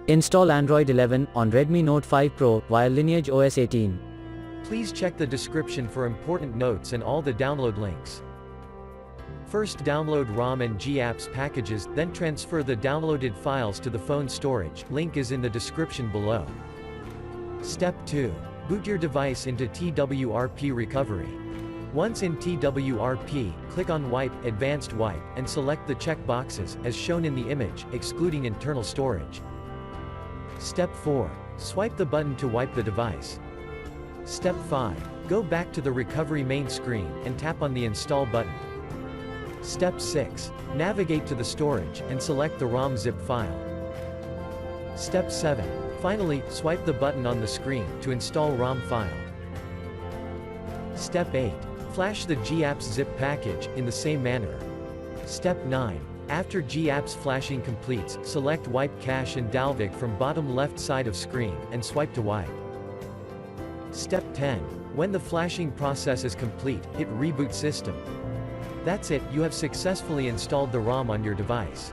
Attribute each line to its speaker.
Speaker 1: Install Android 11 on Redmi Note 5 Pro via LineageOS 18.
Speaker 2: Please check the description for important notes and all the download links. First download ROM and GApps packages, then transfer the downloaded files to the phone storage, link is in the description below. Step 2. Boot your device into TWRP recovery. Once in TWRP, click on Wipe, Advanced Wipe, and select the check boxes, as shown in the image, excluding internal storage. Step 4. Swipe the button to wipe the device. Step 5. Go back to the recovery main screen, and tap on the Install button. Step 6. Navigate to the storage, and select the ROM zip file. Step 7. Finally, swipe the button on the screen, to install ROM file. Step 8. Flash the GApps zip package, in the same manner. Step 9. After GApps flashing completes, select Wipe Cache and Dalvik from bottom left side of screen, and swipe to wipe. Step 10. When the flashing process is complete, hit Reboot System. That's it, you have successfully installed the ROM on your device.